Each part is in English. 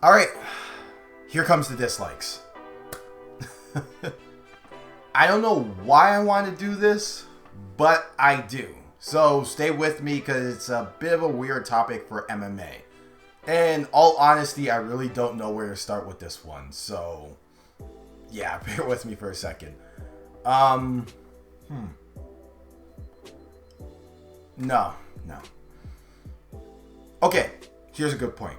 Alright, here comes the dislikes. I don't know why I want to do this, but I do. So stay with me because it's a bit of a weird topic for MMA. In all honesty, I really don't know where to start with this one. So, yeah, bear with me for a second. No. Okay, here's a good point.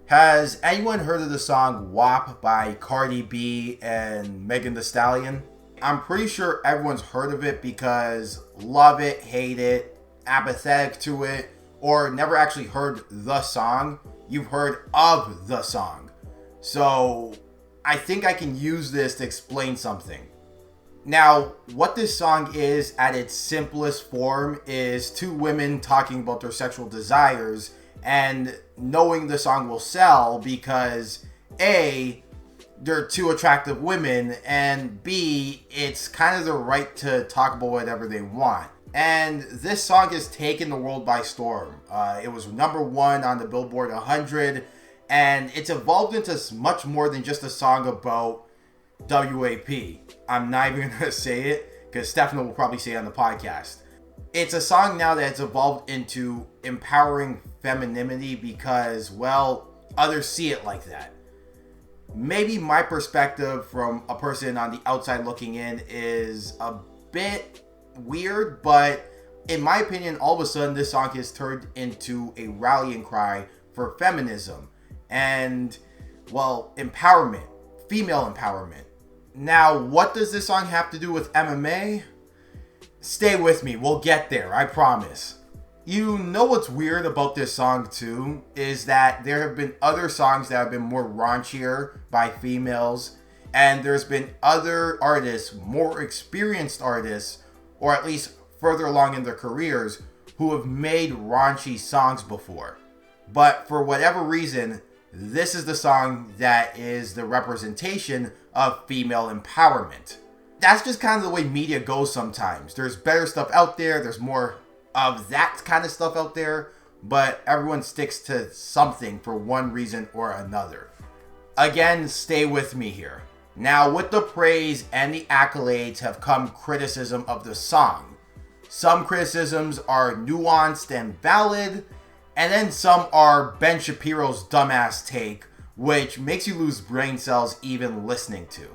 Has anyone heard of the song WAP by Cardi B and Megan Thee Stallion? I'm pretty sure everyone's heard of it because love it, hate it, apathetic to it, or never actually heard the song. You've heard of the song. So I think I can use this to explain something. Now, what this song is at its simplest form is two women talking about their sexual desires and knowing the song will sell because A, they're two attractive women, and B, it's kind of their right to talk about whatever they want. And this song has taken the world by storm. It was number 1 on the Billboard 100, and it's evolved into much more than just a song about WAP. I'm not even going to say it because Stefano will probably say it on the podcast. It's a song now that's evolved into empowering femininity because, well, others see it like that. Maybe my perspective from a person on the outside looking in is a bit weird, but in my opinion, all of a sudden this song has turned into a rallying cry for feminism and, well, empowerment, female empowerment. Now, what does this song have to do with MMA? Stay with me, we'll get there, I promise. You know what's weird about this song too, is that there have been other songs that have been more raunchier by females, and there's been other artists, more experienced artists, or at least further along in their careers, who have made raunchy songs before. But for whatever reason, this is the song that is the representation of female empowerment. That's just kind of the way media goes sometimes. There's better stuff out there, there's more of that kind of stuff out there, but everyone sticks to something for one reason or another. Again, stay with me here. Now, with the praise and the accolades have come criticism of the song. Some criticisms are nuanced and valid, and then some are Ben Shapiro's dumbass take, which makes you lose brain cells even listening to.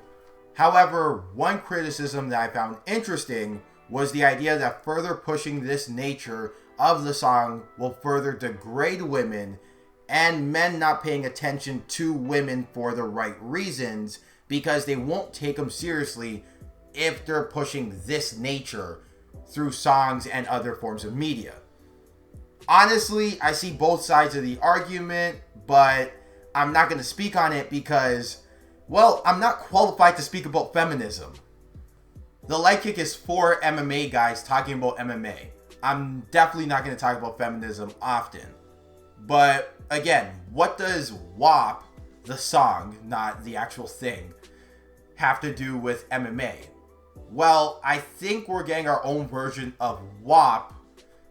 However, one criticism that I found interesting was the idea that further pushing this nature of the song will further degrade women and men not paying attention to women for the right reasons because they won't take them seriously if they're pushing this nature through songs and other forms of media. Honestly, I see both sides of the argument, but I'm not going to speak on it because, well, I'm not qualified to speak about feminism. The Light Kick is for MMA guys talking about MMA. I'm definitely not going to talk about feminism often. But again, what does WAP, the song, not the actual thing, have to do with MMA? Well, I think we're getting our own version of WAP.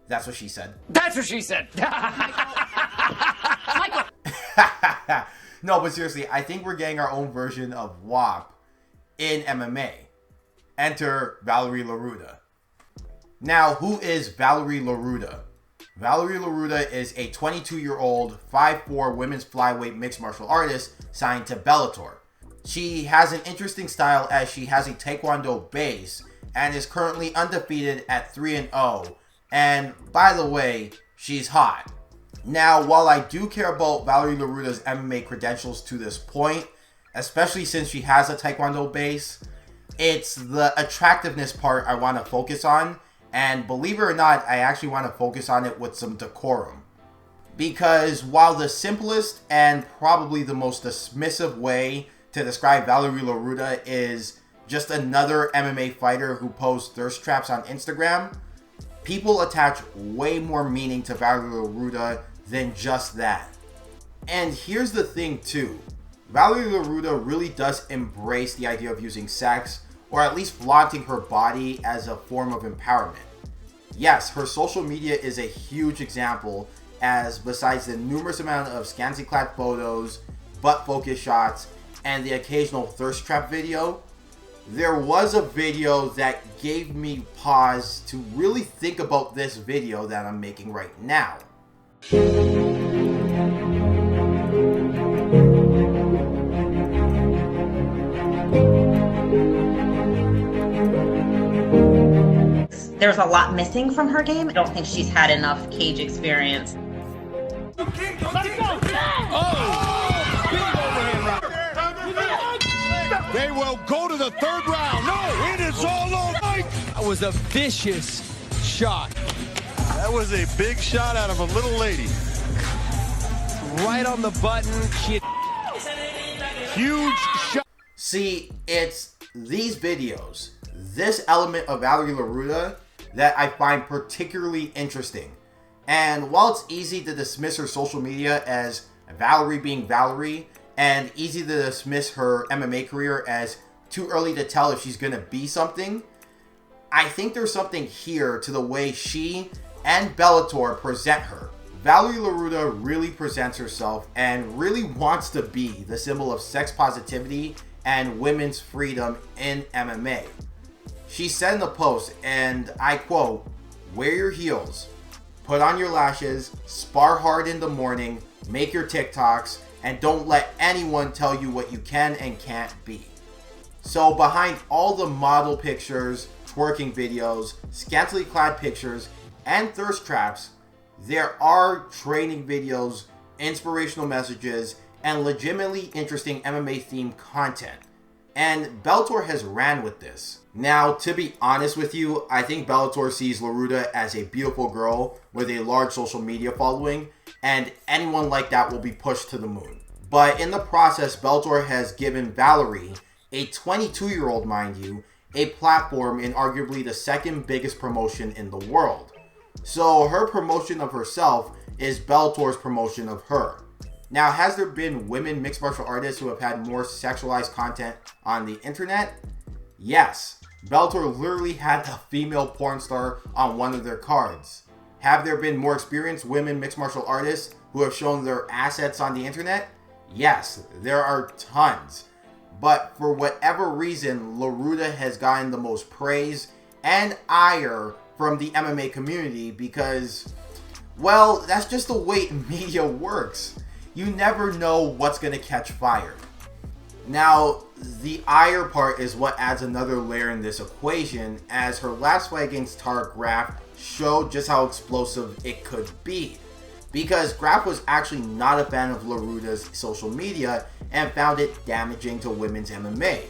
That's what she said. That's what she said! No, but seriously, I think we're getting our own version of WAP in MMA. Enter Valerie Loureda. Now, who is Valerie Loureda? Valerie Loureda is a 22-year-old, 5'4" women's flyweight mixed martial artist signed to Bellator. She has an interesting style as she has a Taekwondo base and is currently undefeated at 3-0. And by the way, she's hot. Now, while I do care about Valerie Loureda's MMA credentials to this point, especially since she has a Taekwondo base, it's the attractiveness part I want to focus on. And believe it or not, I actually want to focus on it with some decorum. Because while the simplest and probably the most dismissive way to describe Valerie Loureda is just another MMA fighter who posts thirst traps on Instagram, people attach way more meaning to Valerie Loureda than just that. And here's the thing too. Valerie Loureda really does embrace the idea of using sex, or at least flaunting her body as a form of empowerment. Yes, her social media is a huge example, as besides the numerous amount of scantily clad photos, butt focus shots, and the occasional thirst trap video, there was a video that gave me pause to really think about this video that I'm making right now. There's a lot missing from her game. I don't think she's had enough cage experience. They will go to the third round. No, it is all over. That was a vicious shot. That was a big shot out of a little lady. Right on the button. Huge shot. See, it's these videos, this element of Valerie Loureda that I find particularly interesting. And while it's easy to dismiss her social media as Valerie being Valerie, and easy to dismiss her MMA career as too early to tell if she's going to be something, I think there's something here to the way she and Bellator present her. Valerie Loureda really presents herself and really wants to be the symbol of sex positivity and women's freedom in MMA. She said in the post, and I quote, "Wear your heels, put on your lashes, spar hard in the morning, make your TikToks, and don't let anyone tell you what you can and can't be." So behind all the model pictures, twerking videos, scantily clad pictures, and thirst traps, there are training videos, inspirational messages, and legitimately interesting MMA themed content. And Bellator has ran with this. Now, to be honest with you, I think Bellator sees Loureda as a beautiful girl with a large social media following, and anyone like that will be pushed to the moon. But in the process, Bellator has given Valerie, a 22-year-old mind you, a platform in arguably the second biggest promotion in the world. So her promotion of herself is Bellator's promotion of her. Now, has there been women mixed martial artists who have had more sexualized content on the internet? Yes. Bellator literally had a female porn star on one of their cards. Have there been more experienced women mixed martial artists who have shown their assets on the internet? Yes, there are tons. But for whatever reason, Loureda has gotten the most praise and ire from the MMA community because, well, that's just the way media works. You never know what's going to catch fire. Now, the ire part is what adds another layer in this equation, as her last fight against Tarek Graf showed just how explosive it could be. Because Graf was actually not a fan of Loureda's social media and found it damaging to women's MMA.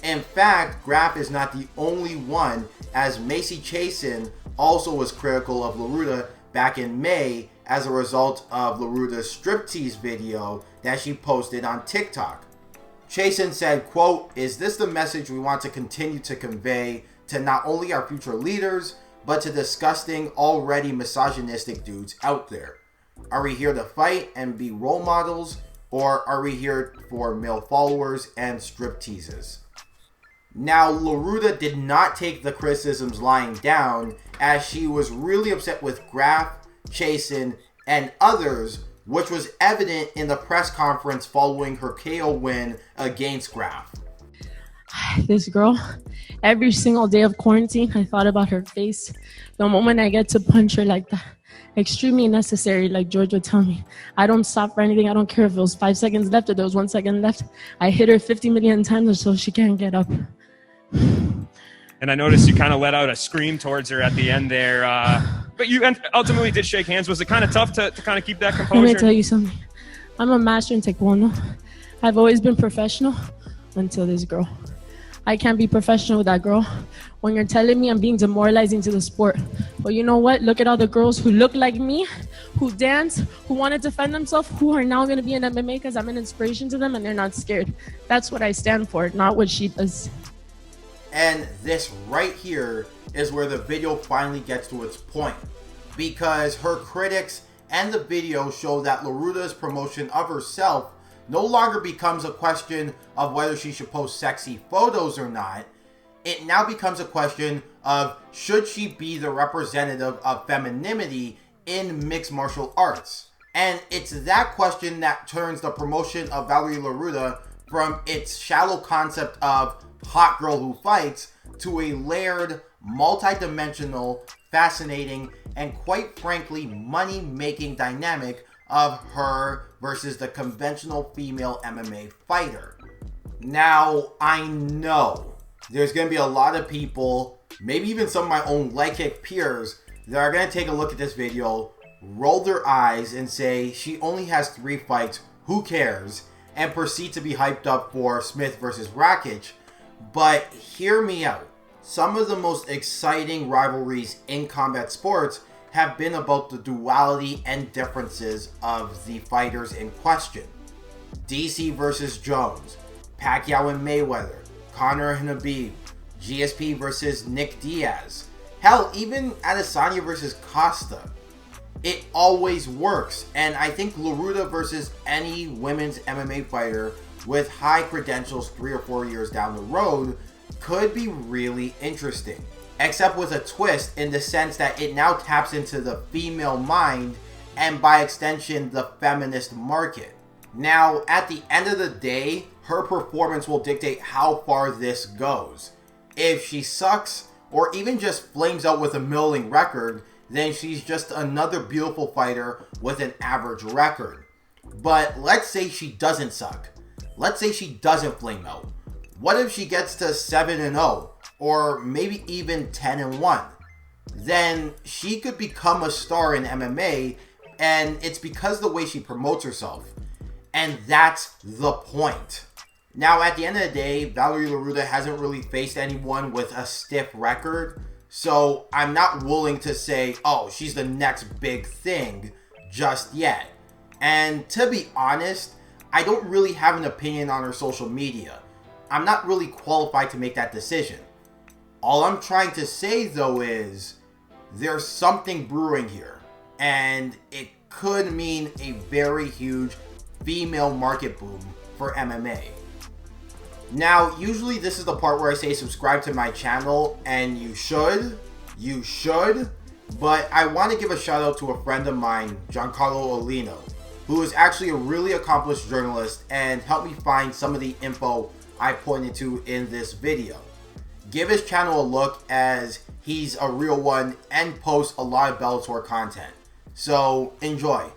In fact, Graf is not the only one, as Macy Chasen also was critical of Loureda back in May as a result of Loureda's striptease video that she posted on TikTok. Chasen said, quote, "Is this the message we want to continue to convey to not only our future leaders, but to disgusting, already misogynistic dudes out there? Are we here to fight and be role models, or are we here for male followers and stripteases?" Now, Loureda did not take the criticisms lying down, as she was really upset with Graf, Chasen, and others, which was evident in the press conference following her KO win against Graf. This girl, every single day of quarantine, I thought about her face. The moment I get to punch her like that, extremely necessary, like George would tell me. I don't stop for anything. I don't care if it was 5 seconds left or there was 1 second left. I hit her 50 million times or so she can't get up. And I noticed you kind of let out a scream towards her at the end there. But you ultimately did shake hands. Was it kind of tough to kind of keep that composure? Let me tell you something. I'm a master in Taekwondo. I've always been professional until this girl. I can't be professional with that girl. When you're telling me I'm being demoralizing to the sport. But you know what? Look at all the girls who look like me, who dance, who want to defend themselves, who are now going to be in MMA because I'm an inspiration to them and they're not scared. That's what I stand for, not what she does. And this right here is where the video finally gets to its point, because her critics and the video show that Loureda's promotion of herself no longer becomes a question of whether she should post sexy photos or not. It now becomes a question of should she be the representative of femininity in mixed martial arts? And it's that question that turns the promotion of Valerie Loureda from its shallow concept of hot girl who fights to a layered, multi-dimensional, fascinating, and quite frankly money-making dynamic of her versus the conventional female MMA fighter. Now, I know there's going to be a lot of people, maybe even some of my own LAKEY peers, that are going to take a look at this video, roll their eyes and say she only has 3 fights, who cares, and proceed to be hyped up for Smith versus Rakic. But hear me out. Some of the most exciting rivalries in combat sports have been about the duality and differences of the fighters in question. DC versus Jones, Pacquiao and Mayweather, Conor and Khabib, GSP versus Nick Diaz, hell, even Adesanya versus Costa. It always works, and I think Loureda versus any women's MMA fighter with high credentials 3 or 4 years down the road could be really interesting. Except with a twist in the sense that it now taps into the female mind and by extension the feminist market. Now, at the end of the day, her performance will dictate how far this goes. If she sucks, or even just flames out with a middling record, then she's just another beautiful fighter with an average record. But let's say she doesn't suck. Let's say she doesn't flame out. What if she gets to 7-0, or maybe even 10-1? Then she could become a star in MMA, and it's because of the way she promotes herself. And that's the point. Now, at the end of the day, Valerie Loureda hasn't really faced anyone with a stiff record, so I'm not willing to say, oh, she's the next big thing just yet. And to be honest, I don't really have an opinion on her social media. I'm not really qualified to make that decision. All I'm trying to say, though, is there's something brewing here, and it could mean a very huge female market boom for MMA. Now, usually this is the part where I say subscribe to my channel, and you should, but I want to give a shout out to a friend of mine, Giancarlo Olino, who is actually a really accomplished journalist and helped me find some of the info I pointed to in this video. Give his channel a look, as he's a real one and posts a lot of Bellator content. So enjoy.